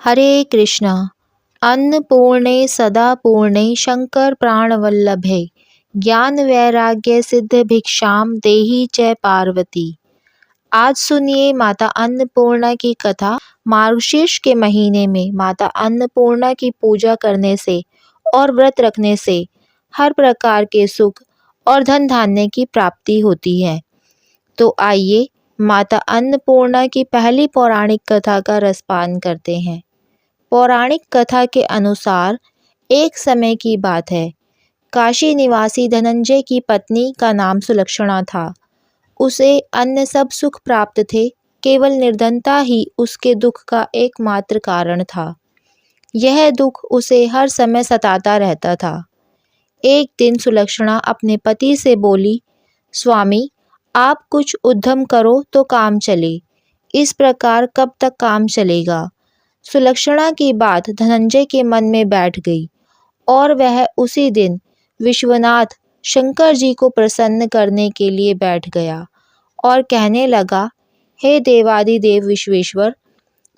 हरे कृष्णा। अन्नपूर्णे सदा पूर्णे शंकर प्राणवल्लभे ज्ञान वैराग्य सिद्ध भिक्षाम देहि च पार्वती। आज सुनिए माता अन्नपूर्णा की कथा। मार्गशीर्ष के महीने में माता अन्नपूर्णा की पूजा करने से और व्रत रखने से हर प्रकार के सुख और धन धान्य की प्राप्ति होती है। तो आइए माता अन्नपूर्णा की पहली पौराणिक कथा का रसपान करते हैं। पौराणिक कथा के अनुसार एक समय की बात है। काशी निवासी धनंजय की पत्नी का नाम सुलक्षणा था। उसे अन्य सब सुख प्राप्त थे, केवल निर्धनता ही उसके दुख का एकमात्र कारण था। यह दुख उसे हर समय सताता रहता था। एक दिन सुलक्षणा अपने पति से बोली, स्वामी, आप कुछ उद्यम करो तो काम चले। इस प्रकार कब तक काम चलेगा? सुलक्षणा की बात धनंजय के मन में बैठ गई और वह उसी दिन विश्वनाथ शंकर जी को प्रसन्न करने के लिए बैठ गया और कहने लगा, हे देवादिदेव विश्वेश्वर,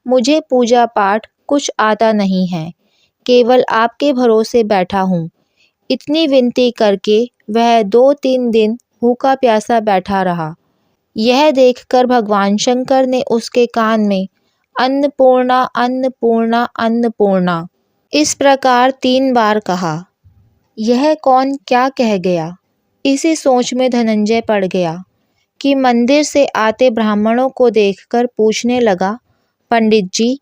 मुझे पूजा पाठ कुछ आता नहीं है, केवल आपके भरोसे बैठा हूँ। इतनी विनती करके वह 2-3 दिन भूखा प्यासा बैठा रहा। यह देखकर भगवान शंकर ने उसके कान में अन्नपूर्णा अन्नपूर्णा अन्नपूर्णा इस प्रकार 3 बार कहा। यह कौन क्या कह गया? इसी सोच में धनंजय पड़ गया कि मंदिर से आते ब्राह्मणों को देखकर पूछने लगा, पंडित जी,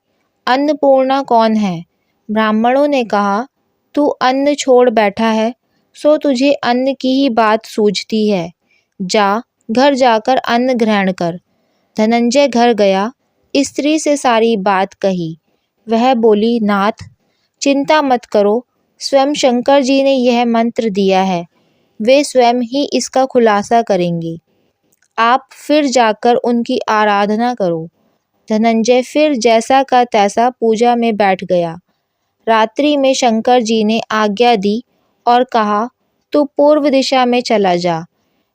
अन्नपूर्णा कौन है? ब्राह्मणों ने कहा, तू अन्न छोड़ बैठा है, सो तुझे अन्न की ही बात सूझती है। जा, घर जाकर अन्न ग्रहण कर। धनंजय घर गया, स्त्री से सारी बात कही। वह बोली, नाथ, चिंता मत करो, स्वयं शंकर जी ने यह मंत्र दिया है, वे स्वयं ही इसका खुलासा करेंगे। आप फिर जाकर उनकी आराधना करो। धनंजय फिर जैसा का तैसा पूजा में बैठ गया। रात्रि में शंकर जी ने आज्ञा दी और कहा, तू पूर्व दिशा में चला जा।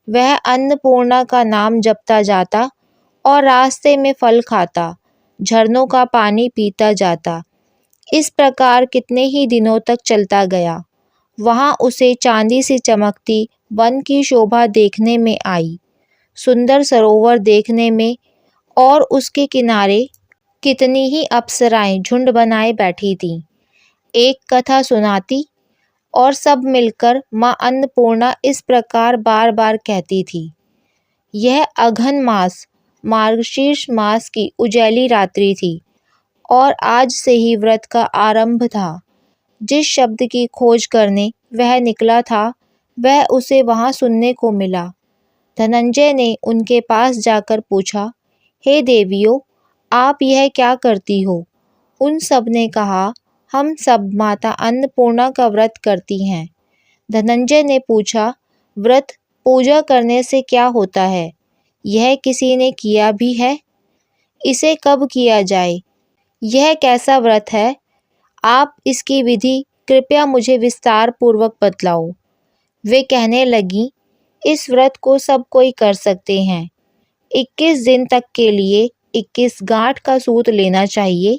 वह अन्नपूर्णा का नाम जपता जाता और रास्ते में फल खाता, झरनों का पानी पीता जाता। इस प्रकार कितने ही दिनों तक चलता गया। वहाँ उसे चांदी सी चमकती वन की शोभा देखने में आई, सुंदर सरोवर देखने में, और उसके किनारे कितनी ही अप्सराएं झुंड बनाए बैठी थीं। एक कथा सुनाती और सब मिलकर माँ अन्नपूर्णा इस प्रकार बार बार कहती थी। यह अघन मास मार्गशीर्ष मास की उजैली रात्रि थी और आज से ही व्रत का आरंभ था। जिस शब्द की खोज करने वह निकला था, वह उसे वहाँ सुनने को मिला। धनंजय ने उनके पास जाकर पूछा, हे देवियों, आप यह क्या करती हो? उन सब ने कहा, हम सब माता अन्नपूर्णा का व्रत करती हैं। धनंजय ने पूछा, व्रत पूजा करने से क्या होता है? यह किसी ने किया भी है? इसे कब किया जाए? यह कैसा व्रत है? आप इसकी विधि कृपया मुझे विस्तार पूर्वक बतलाओ। वे कहने लगी, इस व्रत को सब कोई कर सकते हैं। 21 दिन तक के लिए 21 गांठ का सूत लेना चाहिए।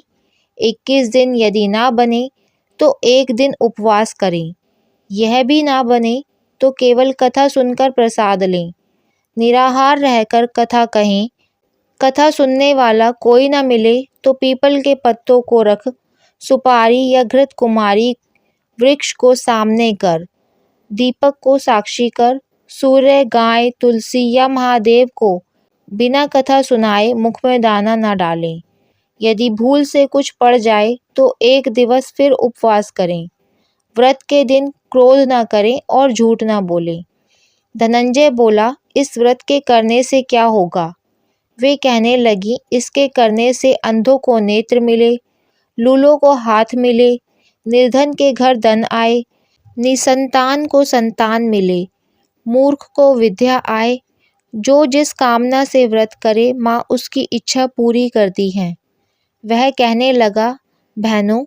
21 दिन यदि ना बने तो एक दिन उपवास करें। यह भी ना बने तो केवल कथा सुनकर प्रसाद लें। निराहार रहकर कथा कहें। कथा सुनने वाला कोई न मिले तो पीपल के पत्तों को रख, सुपारी या घृत कुमारी वृक्ष को सामने कर, दीपक को साक्षी कर, सूर्य, गाय, तुलसी या महादेव को बिना कथा सुनाए मुख में दाना न डालें। यदि भूल से कुछ पड़ जाए तो एक दिवस फिर उपवास करें। व्रत के दिन क्रोध न करें और झूठ न बोलें। धनंजय बोला, इस व्रत के करने से क्या होगा? वे कहने लगी, इसके करने से अंधों को नेत्र मिले, लूलों को हाथ मिले, निर्धन के घर धन आए, निसंतान को संतान मिले, मूर्ख को विद्या आए। जो जिस कामना से व्रत करे, माँ उसकी इच्छा पूरी करती हैं। वह कहने लगा, बहनों,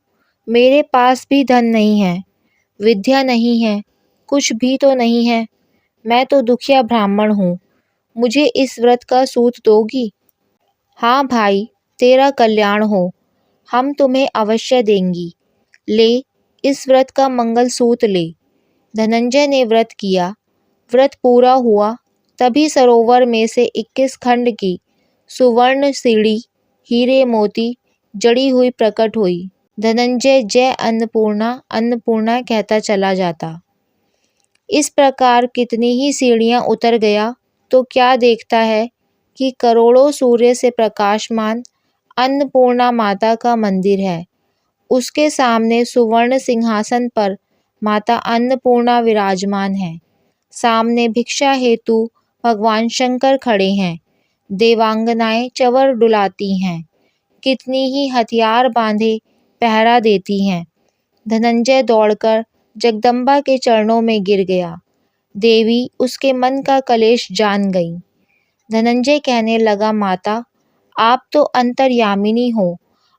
मेरे पास भी धन नहीं है, विद्या नहीं है, कुछ भी तो नहीं है। मैं तो दुखिया ब्राह्मण हूँ, मुझे इस व्रत का सूत दोगी? हाँ भाई, तेरा कल्याण हो। हम तुम्हें अवश्य देंगी। ले, इस व्रत का मंगलसूत्र ले। धनंजय ने व्रत किया। व्रत पूरा हुआ तभी सरोवर में से 21 खंड की सुवर्ण सीढ़ी हीरे मोती जड़ी हुई प्रकट हुई। धनंजय जय अन्नपूर्णा अन्नपूर्णा कहता चला जाता। इस प्रकार कितनी ही सीढ़ियां उतर गया तो क्या देखता है कि करोड़ों सूर्य से प्रकाशमान अन्नपूर्णा माता का मंदिर है। उसके सामने सुवर्ण सिंहासन पर माता अन्नपूर्णा विराजमान है। सामने भिक्षा हेतु भगवान शंकर खड़े हैं। देवांगनाएं चंवर डुलाती हैं। कितनी ही हथियार बांधे पहरा देती हैं। धनंजय दौड़कर जगदम्बा के चरणों में गिर गया। देवी उसके मन का कलेश जान गई। धनंजय कहने लगा, माता, आप तो अंतर्यामिनी हो,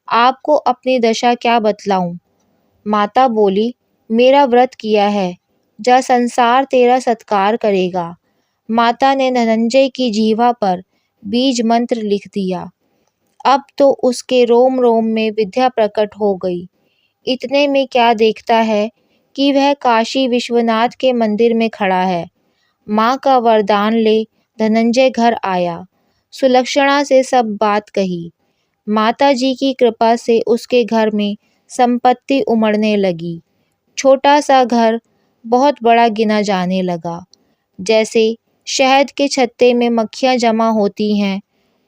आपको अपनी दशा क्या बतलाऊं। माता बोली, मेरा व्रत किया है, जा संसार तेरा सत्कार करेगा। माता ने धनंजय की जीवा पर बीज मंत्र लिख दिया। अब तो उसके रोम रोम में विद्या प्रकट हो गई। इतने में क्या देखता है कि वह काशी विश्वनाथ के मंदिर में खड़ा है। माँ का वरदान ले धनंजय घर आया। सुलक्षणा से सब बात कही। माता जी की कृपा से उसके घर में संपत्ति उमड़ने लगी। छोटा सा घर बहुत बड़ा गिना जाने लगा। जैसे शहद के छत्ते में मक्खियाँ जमा होती हैं,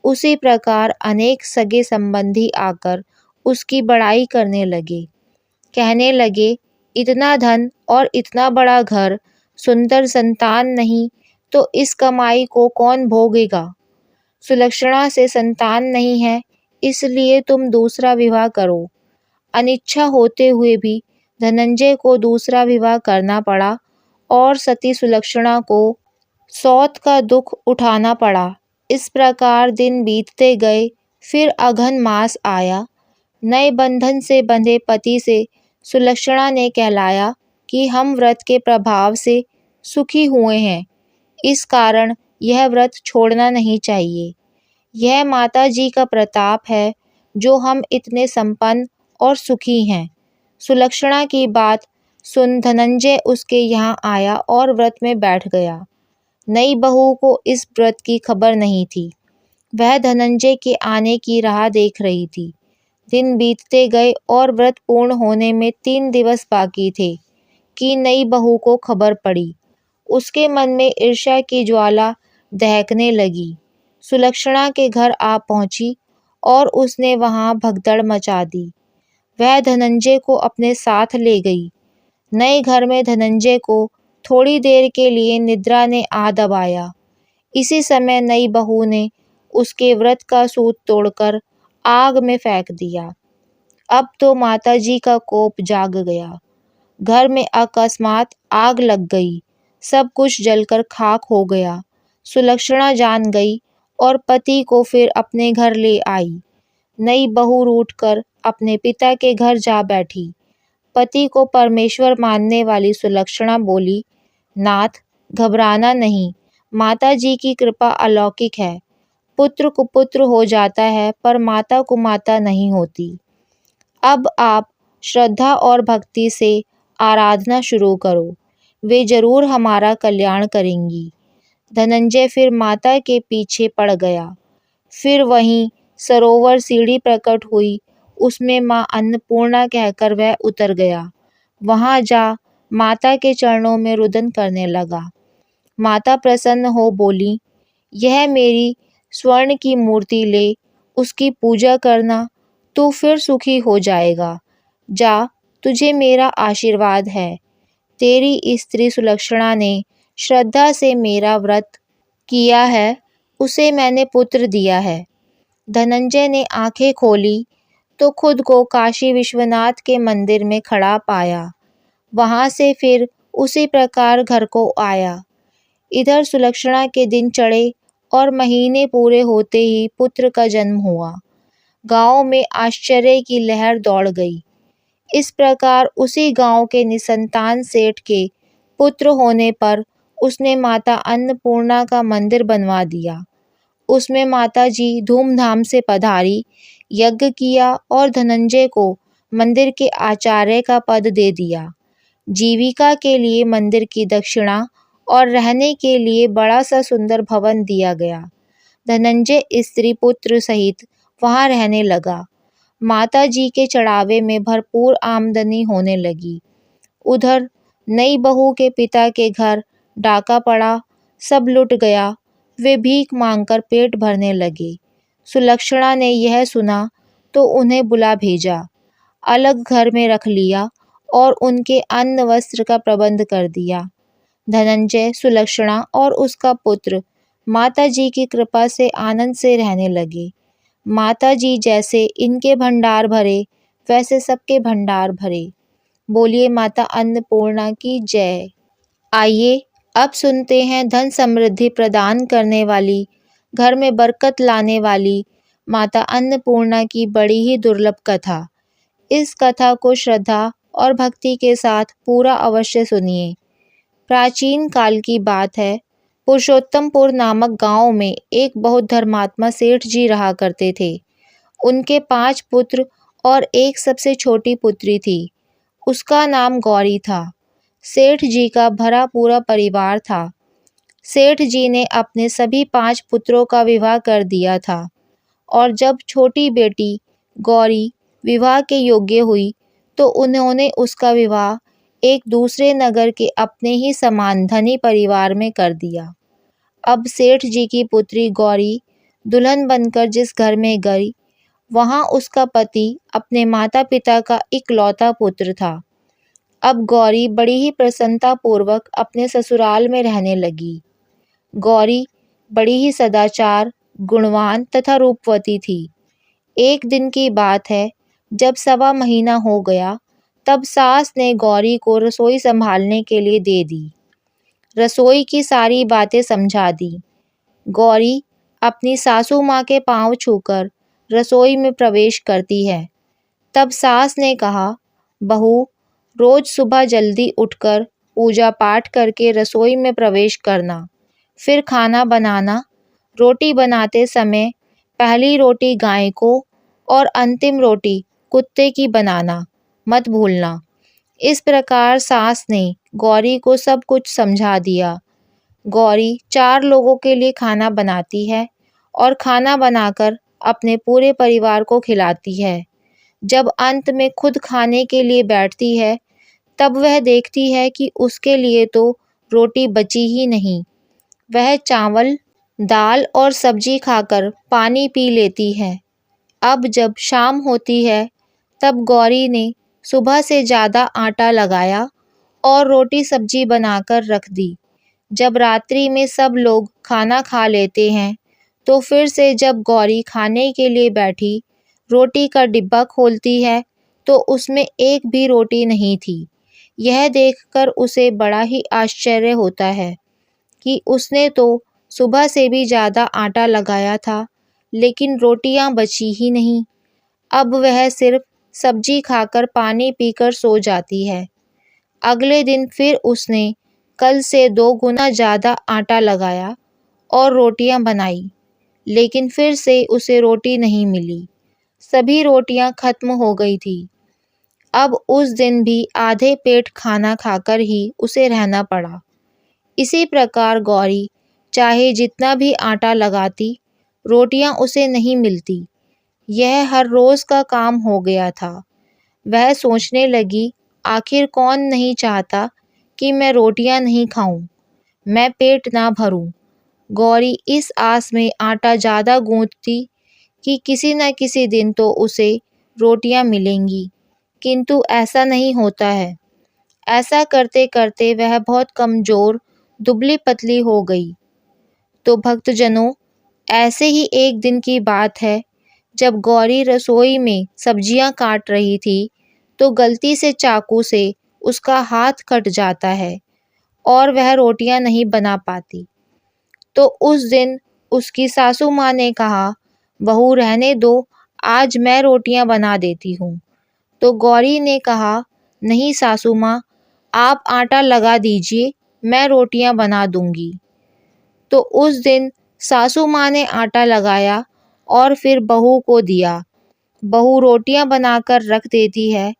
उसी प्रकार अनेक सगे संबंधी आकर उसकी बड़ाई करने लगे। कहने लगे, इतना धन और इतना बड़ा घर, सुंदर संतान नहीं तो इस कमाई को कौन भोगेगा। सुलक्षणा से संतान नहीं है, इसलिए तुम दूसरा विवाह करो। अनिच्छा होते हुए भी धनंजय को दूसरा विवाह करना पड़ा और सती सुलक्षणा को सौत का दुख उठाना पड़ा। इस प्रकार दिन बीतते गए। फिर अघन मास आया। नए बंधन से बंधे पति से सुलक्षणा ने कहलाया कि हम व्रत के प्रभाव से सुखी हुए हैं, इस कारण यह व्रत छोड़ना नहीं चाहिए। यह माता जी का प्रताप है जो हम इतने संपन्न और सुखी हैं। सुलक्षणा की बात सुन धनंजय उसके यहाँ आया और व्रत में बैठ गया। नई बहू को इस व्रत की खबर नहीं थी। वह धनंजय के आने की राह देख रही थी। दिन बीतते गए और व्रत पूर्ण होने में 3 दिवस बाकी थे कि नई बहू को खबर पड़ी। उसके मन में ईर्ष्या की ज्वाला दहकने लगी। सुलक्षणा के घर आ पहुंची और उसने वहां भगदड़ मचा दी। वह धनंजय को अपने साथ ले गई। नए घर में धनंजय को थोड़ी देर के लिए निद्रा ने आ दबाया। इसी समय नई बहू ने उसके व्रत का सूत तोड़कर आग में फेंक दिया। अब तो माताजी का कोप जाग गया। घर में अकस्मात आग लग गई। सब कुछ जलकर खाक हो गया। सुलक्षणा जान गई और पति को फिर अपने घर ले आई। नई बहू रूठकर अपने पिता के घर जा बैठी। पति को परमेश्वर मानने वाली सुलक्षणा बोली, नाथ, घबराना नहीं, माता जी की कृपा अलौकिक है। पुत्र कुपुत्र हो जाता है पर माता कुमाता नहीं होती। अब आप श्रद्धा और भक्ति से आराधना शुरू करो, वे जरूर हमारा कल्याण करेंगी। धनंजय फिर माता के पीछे पड़ गया। फिर वहीं सरोवर सीढ़ी प्रकट हुई, उसमें माँ अन्नपूर्णा कहकर वह उतर गया। वहां जा माता के चरणों में रुदन करने लगा। माता प्रसन्न हो बोली, यह मेरी स्वर्ण की मूर्ति ले, उसकी पूजा करना, तू फिर सुखी हो जाएगा। जा, तुझे मेरा आशीर्वाद है। तेरी स्त्री सुलक्षणा ने श्रद्धा से मेरा व्रत किया है, उसे मैंने पुत्र दिया है। धनंजय ने आंखें खोली तो खुद को काशी विश्वनाथ के मंदिर में खड़ा पाया। वहां से फिर उसी प्रकार घर को आया। इधर सुलक्षणा के दिन चढ़े और महीने पूरे होते ही पुत्र का जन्म हुआ। गांव में आश्चर्य की लहर दौड़ गई। इस प्रकार उसी गांव के निसंतान सेठ के पुत्र होने पर उसने माता अन्नपूर्णा का मंदिर बनवा दिया। उसमें माता जी धूमधाम से पधारी। यज्ञ किया और धनंजय को मंदिर के आचार्य का पद दे दिया। जीविका के लिए मंदिर की दक्षिणा और रहने के लिए बड़ा सा सुंदर भवन दिया गया। धनंजय स्त्री पुत्र सहित वहां रहने लगा। माता जी के चढ़ावे में भरपूर आमदनी होने लगी। उधर नई बहू के पिता के घर डाका पड़ा, सब लुट गया। वे भीख मांगकर पेट भरने लगे। सुलक्षणा ने यह सुना तो उन्हें बुला भेजा, अलग घर में रख लिया और उनके अन्न वस्त्र का प्रबंध कर दिया। धनंजय, सुलक्षणा और उसका पुत्र माता जी की कृपा से आनंद से रहने लगे। माता जी जैसे इनके भंडार भरे, वैसे सबके भंडार भरे। बोलिए माता अन्नपूर्णा की जय। आइए अब सुनते हैं धन समृद्धि प्रदान करने वाली, घर में बरकत लाने वाली माता अन्नपूर्णा की बड़ी ही दुर्लभ कथा। इस कथा को श्रद्धा और भक्ति के साथ पूरा अवश्य सुनिए। प्राचीन काल की बात है। पुरुषोत्तमपुर नामक गांव में एक बहुत धर्मात्मा सेठ जी रहा करते थे। उनके 5 पुत्र और एक सबसे छोटी पुत्री थी। उसका नाम गौरी था। सेठ जी का भरा पूरा परिवार था। सेठ जी ने अपने सभी 5 पुत्रों का विवाह कर दिया था और जब छोटी बेटी गौरी विवाह के योग्य हुई तो उन्होंने उसका विवाह एक दूसरे नगर के अपने ही समान धनी परिवार में कर दिया। अब सेठ जी की पुत्री गौरी दुल्हन बनकर जिस घर में गई, वहां उसका पति अपने माता पिता का इकलौता पुत्र था। अब गौरी बड़ी ही प्रसन्नता पूर्वक अपने ससुराल में रहने लगी। गौरी बड़ी ही सदाचार, गुणवान तथा रूपवती थी। एक दिन की बात है, जब 1.25 महीना हो गया, तब सास ने गौरी को रसोई संभालने के लिए दे दी। रसोई की सारी बातें समझा दी। गौरी अपनी सासू माँ के पांव छूकर रसोई में प्रवेश करती है। तब सास ने कहा, बहू, रोज सुबह जल्दी उठकर पूजा पाठ करके रसोई में प्रवेश करना, फिर खाना बनाना। रोटी बनाते समय पहली रोटी गाय को और अंतिम रोटी कुत्ते की बनाना मत भूलना। इस प्रकार सास ने गौरी को सब कुछ समझा दिया। गौरी 4 लोगों के लिए खाना बनाती है और खाना बनाकर अपने पूरे परिवार को खिलाती है। जब अंत में खुद खाने के लिए बैठती है, तब वह देखती है कि उसके लिए तो रोटी बची ही नहीं। वह चावल, दाल और सब्जी खाकर पानी पी लेती है। अब जब शाम होती है, तब गौरी ने सुबह से ज़्यादा आटा लगाया और रोटी सब्जी बनाकर रख दी। जब रात्रि में सब लोग खाना खा लेते हैं, तो फिर से जब गौरी खाने के लिए बैठी, रोटी का डिब्बा खोलती है तो उसमें एक भी रोटी नहीं थी। यह देखकर उसे बड़ा ही आश्चर्य होता है कि उसने तो सुबह से भी ज़्यादा आटा लगाया था, लेकिन रोटियां बची ही नहीं। अब वह सिर्फ सब्जी खाकर पानी पीकर सो जाती है। अगले दिन फिर उसने कल से 2 गुना ज़्यादा आटा लगाया और रोटियां बनाई, लेकिन फिर से उसे रोटी नहीं मिली। सभी रोटियां खत्म हो गई थी। अब उस दिन भी आधे पेट खाना खाकर ही उसे रहना पड़ा। इसी प्रकार गौरी चाहे जितना भी आटा लगाती, रोटियां उसे नहीं मिलती। यह हर रोज का काम हो गया था। वह सोचने लगी, आखिर कौन नहीं चाहता कि मैं रोटियां नहीं खाऊं, मैं पेट ना भरूं। गौरी इस आस में आटा ज़्यादा गूंथती कि किसी न किसी दिन तो उसे रोटियां मिलेंगी, किंतु ऐसा नहीं होता है। ऐसा करते करते वह बहुत कमज़ोर, दुबली पतली हो गई। तो भक्तजनों, ऐसे ही एक दिन की बात है, जब गौरी रसोई में सब्जियां काट रही थी, तो गलती से चाकू से उसका हाथ कट जाता है और वह रोटियां नहीं बना पाती। तो उस दिन उसकी सासू माँ ने कहा, बहू रहने दो, आज मैं रोटियां बना देती हूँ। तो गौरी ने कहा, नहीं सासू माँ, आप आटा लगा दीजिए, मैं रोटियां बना दूंगी। तो उस दिन सासू माँ ने आटा लगाया और फिर बहू को दिया। बहू रोटियां बनाकर रख देती है।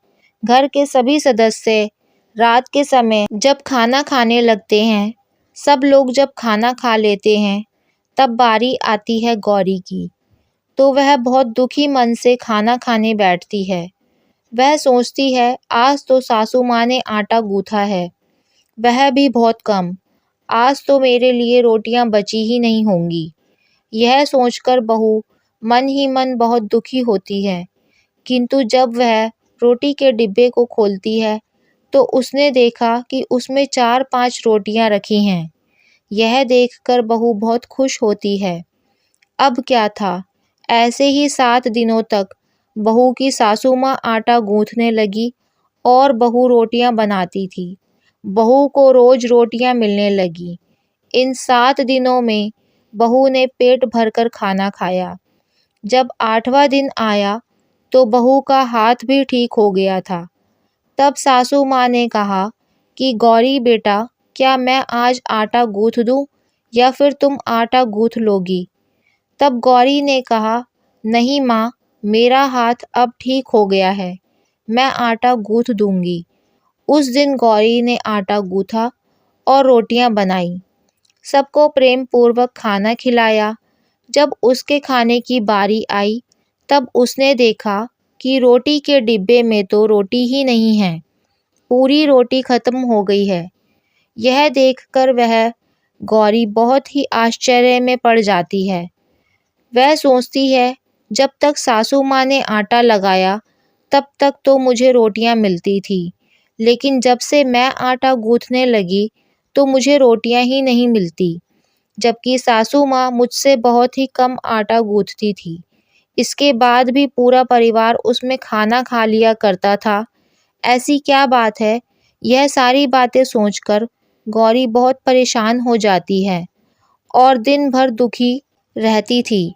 घर के सभी सदस्य रात के समय जब खाना खाने लगते हैं, सब लोग जब खाना खा लेते हैं, तब बारी आती है गौरी की। तो वह बहुत दुखी मन से खाना खाने बैठती है। वह सोचती है, आज तो सासू माँ ने आटा गूंथा है, वह भी बहुत कम। आज तो मेरे लिए रोटियां बची ही नहीं होंगी। यह सोचकर बहू मन ही मन बहुत दुखी होती है। किंतु जब वह रोटी के डिब्बे को खोलती है, तो उसने देखा कि उसमें 4-5 रोटियां रखी हैं। यह देखकर बहू बहुत खुश होती है। अब क्या था, ऐसे ही 7 दिनों तक बहू की सासू माँ आटा गूंथने लगी और बहू रोटियां बनाती थी। बहू को रोज रोटियां मिलने लगी। इन 7 दिनों में बहू ने पेट भरकर खाना खाया। जब 8वां दिन आया, तो बहू का हाथ भी ठीक हो गया था। तब सासू माँ ने कहा कि गौरी बेटा, क्या मैं आज आटा गूंथ दूं या फिर तुम आटा गूंथ लोगी? तब गौरी ने कहा, नहीं माँ, मेरा हाथ अब ठीक हो गया है, मैं आटा गूंथ दूंगी। उस दिन गौरी ने आटा गूंथा और रोटियां बनाई। सबको प्रेम पूर्वक खाना खिलाया। जब उसके खाने की बारी आई, तब उसने देखा कि रोटी के डिब्बे में तो रोटी ही नहीं है, पूरी रोटी खत्म हो गई है। यह देखकर वह गौरी बहुत ही आश्चर्य में पड़ जाती है। वह सोचती है, जब तक सासू माँ ने आटा लगाया, तब तक तो मुझे रोटियां मिलती थी, लेकिन जब से मैं आटा गूंथने लगी, तो मुझे रोटियां ही नहीं मिलती, जबकि सासू माँ मुझसे बहुत ही कम आटा गूंथती थी। इसके बाद भी पूरा परिवार उसमें खाना खा लिया करता था। ऐसी क्या बात है? यह सारी बातें सोचकर गौरी बहुत परेशान हो जाती है और दिन भर दुखी रहती थी।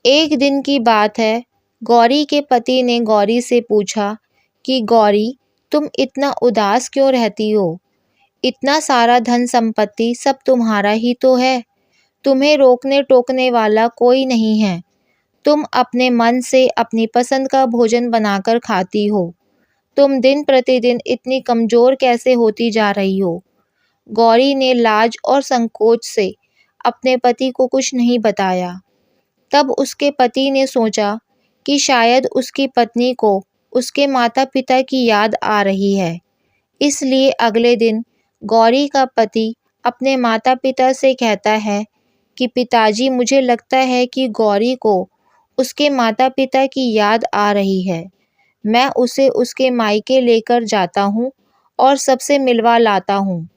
एक दिन की बात है, गौरी के पति ने गौरी से पूछा कि गौरी, तुम इतना उदास क्यों रहती हो? इतना सारा धन संपत्ति सब तुम्हारा ही तो है। तुम्हें रोकने टोकने वाला कोई नहीं है। तुम अपने मन से अपनी पसंद का भोजन बनाकर खाती हो। तुम दिन प्रतिदिन इतनी कमजोर कैसे होती जा रही हो? गौरी ने लाज और संकोच से अपने पति को कुछ नहीं बताया। तब उसके पति ने सोचा कि शायद उसकी पत्नी को उसके माता पिता की याद आ रही है। इसलिए अगले दिन गौरी का पति अपने माता पिता से कहता है कि पिताजी, मुझे लगता है कि गौरी को उसके माता पिता की याद आ रही है। मैं उसे उसके मायके लेकर जाता हूँ और सबसे मिलवा लाता हूँ।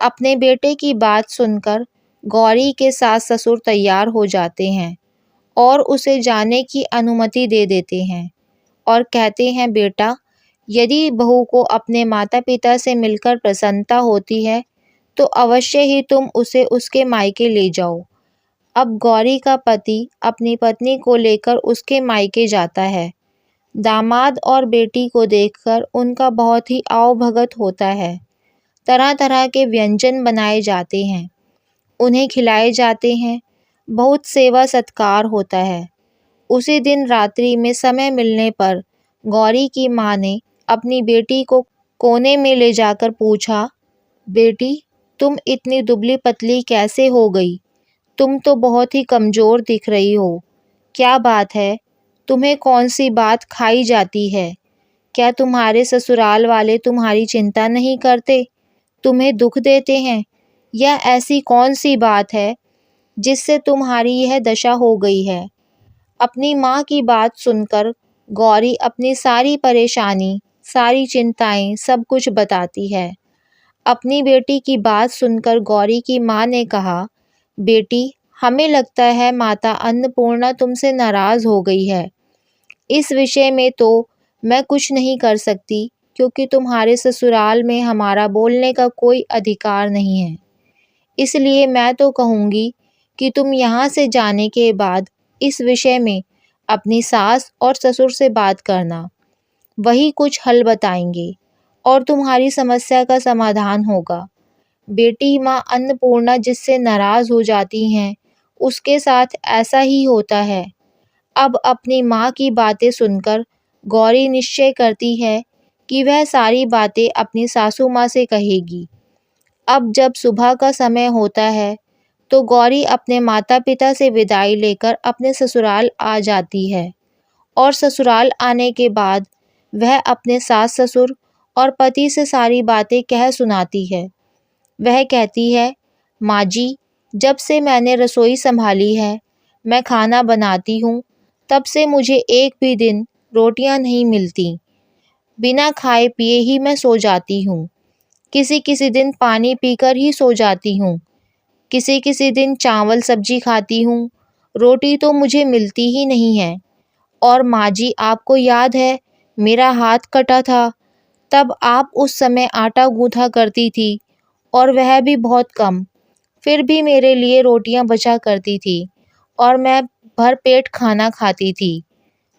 अपने बेटे की बात सुनकर गौरी के सास ससुर तैयार हो जाते हैं और उसे जाने की अनुमति दे देते हैं और कहते हैं, बेटा, यदि बहू को अपने माता पिता से मिलकर प्रसन्नता होती है, तो अवश्य ही तुम उसे उसके मायके ले जाओ। अब गौरी का पति अपनी पत्नी को लेकर उसके मायके जाता है। दामाद और बेटी को देखकर उनका बहुत ही आवभगत होता है। तरह तरह के व्यंजन बनाए जाते हैं, उन्हें खिलाए जाते हैं, बहुत सेवा सत्कार होता है। उसी दिन रात्रि में समय मिलने पर गौरी की माँ ने अपनी बेटी को कोने में ले जाकर पूछा, बेटी, तुम इतनी दुबली पतली कैसे हो गई? तुम तो बहुत ही कमज़ोर दिख रही हो। क्या बात है? तुम्हें कौन सी बात खाई जाती है? क्या तुम्हारे ससुराल वाले तुम्हारी चिंता नहीं करते, तुम्हें दुख देते हैं? या ऐसी कौन सी बात है जिससे तुम्हारी यह दशा हो गई है? अपनी माँ की बात सुनकर गौरी अपनी सारी परेशानी, सारी चिंताएं, सब कुछ बताती है। अपनी बेटी की बात सुनकर गौरी की माँ ने कहा, बेटी, हमें लगता है माता अन्नपूर्णा तुमसे नाराज़ हो गई है। इस विषय में तो मैं कुछ नहीं कर सकती, क्योंकि तुम्हारे ससुराल में हमारा बोलने का कोई अधिकार नहीं है। इसलिए मैं तो कहूँगी कि तुम यहाँ से जाने के बाद इस विषय में अपनी सास और ससुर से बात करना। वही कुछ हल बताएंगे और तुम्हारी समस्या का समाधान होगा। बेटी, माँ अन्नपूर्णा जिससे नाराज़ हो जाती हैं, उसके साथ ऐसा ही होता है। अब अपनी माँ की बातें सुनकर गौरी निश्चय करती है कि वह सारी बातें अपनी सासू माँ से कहेगी। अब जब सुबह का समय होता है तो गौरी अपने माता पिता से विदाई लेकर अपने ससुराल आ जाती है और ससुराल आने के बाद वह अपने सास ससुर और पति से सारी बातें कह सुनाती है। वह कहती है, माँ जी, जब से मैंने रसोई संभाली है, मैं खाना बनाती हूँ, तब से मुझे एक भी दिन रोटियाँ नहीं मिलती। बिना खाए पिए ही मैं सो जाती हूँ। किसी किसी दिन पानी पीकर ही सो जाती हूँ। किसी किसी दिन चावल सब्जी खाती हूँ। रोटी तो मुझे मिलती ही नहीं है। और माँ जी, आपको याद है मेरा हाथ कटा था, तब आप उस समय आटा गूँथा करती थी और वह भी बहुत कम। फिर भी मेरे लिए रोटियां बचा करती थी और मैं भर पेट खाना खाती थी।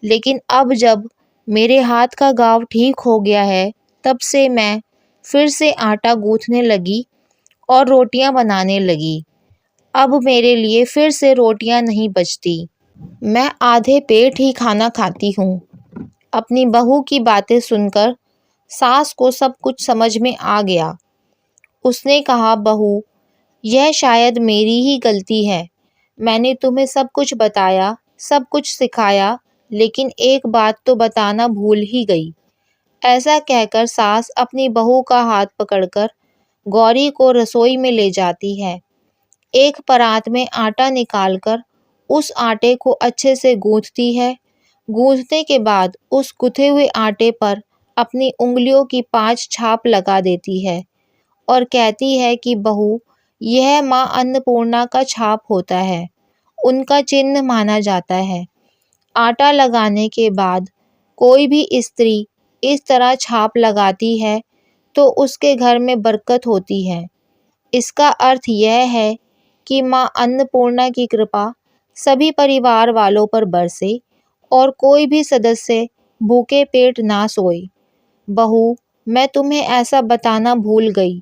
लेकिन अब जब मेरे हाथ का घाव ठीक हो गया है, तब से मैं फिर से आटा गूँथने लगी और रोटियां बनाने लगी। अब मेरे लिए फिर से रोटियां नहीं बचती। मैं आधे पेट ही खाना खाती हूँ। अपनी बहू की बातें सुनकर सास को सब कुछ समझ में आ गया। उसने कहा, बहू, यह शायद मेरी ही गलती है। मैंने तुम्हें सब कुछ बताया, सब कुछ सिखाया, लेकिन एक बात तो बताना भूल ही गई। ऐसा कहकर सास अपनी बहू का हाथ पकड़कर गौरी को रसोई में ले जाती है। एक परात में आटा निकालकर उस आटे को अच्छे से गूंथती है। गूंथने के बाद उस गुथे हुए आटे पर अपनी उंगलियों की 5 छाप लगा देती है और कहती है कि बहू, यह माँ अन्नपूर्णा का छाप होता है, उनका चिन्ह माना जाता है। आटा लगाने के बाद कोई भी स्त्री इस तरह छाप लगाती है तो उसके घर में बरकत होती है। इसका अर्थ यह है कि माँ अन्नपूर्णा की कृपा सभी परिवार वालों पर बरसे और कोई भी सदस्य भूखे पेट ना सोए। बहू, मैं तुम्हें ऐसा बताना भूल गई।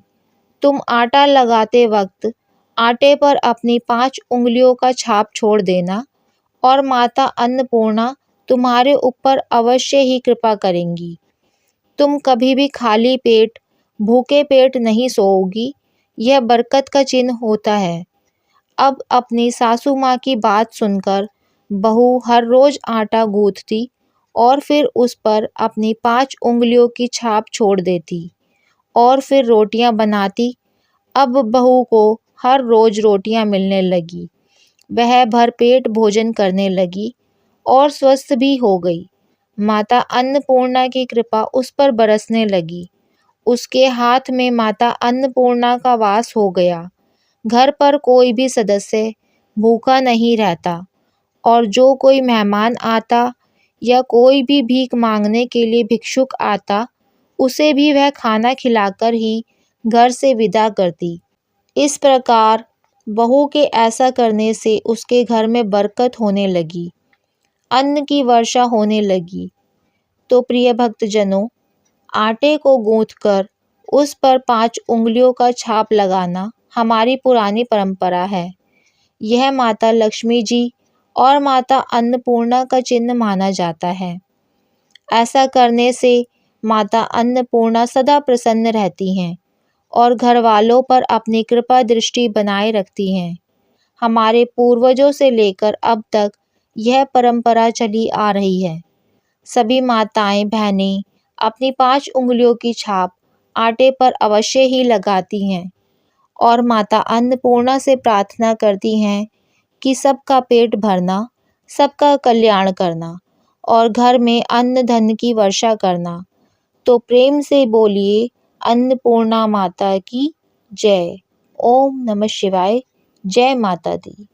तुम आटा लगाते वक्त आटे पर अपनी 5 उंगलियों का छाप छोड़ देना और माता अन्नपूर्णा तुम्हारे ऊपर अवश्य ही कृपा करेंगी। तुम कभी भी खाली पेट, भूखे पेट नहीं सोओगी। यह बरकत का चिन्ह होता है। अब अपनी सासू माँ की बात सुनकर बहू हर रोज आटा गूंथती और फिर उस पर अपनी 5 उंगलियों की छाप छोड़ देती और फिर रोटियां बनाती। अब बहू को हर रोज रोटियां मिलने लगी। वह भरपेट भोजन करने लगी और स्वस्थ भी हो गई। माता अन्नपूर्णा की कृपा उस पर बरसने लगी। उसके हाथ में माता अन्नपूर्णा का वास हो गया। घर पर कोई भी सदस्य भूखा नहीं रहता और जो कोई मेहमान आता या कोई भी भीख मांगने के लिए भिक्षुक आता, उसे भी वह खाना खिलाकर ही घर से विदा करती। इस प्रकार बहू के ऐसा करने से उसके घर में बरकत होने लगी, अन्न की वर्षा होने लगी। तो प्रिय भक्तजनों, आटे को गूंथकर उस पर 5 उंगलियों का छाप लगाना हमारी पुरानी परंपरा है। यह माता लक्ष्मी जी और माता अन्नपूर्णा का चिन्ह माना जाता है। ऐसा करने से माता अन्नपूर्णा सदा प्रसन्न रहती हैं और घर वालों पर अपनी कृपा दृष्टि बनाए रखती हैं। हमारे पूर्वजों से लेकर अब तक यह परंपरा चली आ रही है। सभी माताएं बहनें अपनी 5 उंगलियों की छाप आटे पर अवश्य ही लगाती हैं और माता अन्नपूर्णा से प्रार्थना करती हैं कि सबका पेट भरना, सबका कल्याण करना और घर में अन्न धन की वर्षा करना। तो प्रेम से बोलिए, अन्नपूर्णा माता की जय। ओम नमः शिवाय। जय माता दी।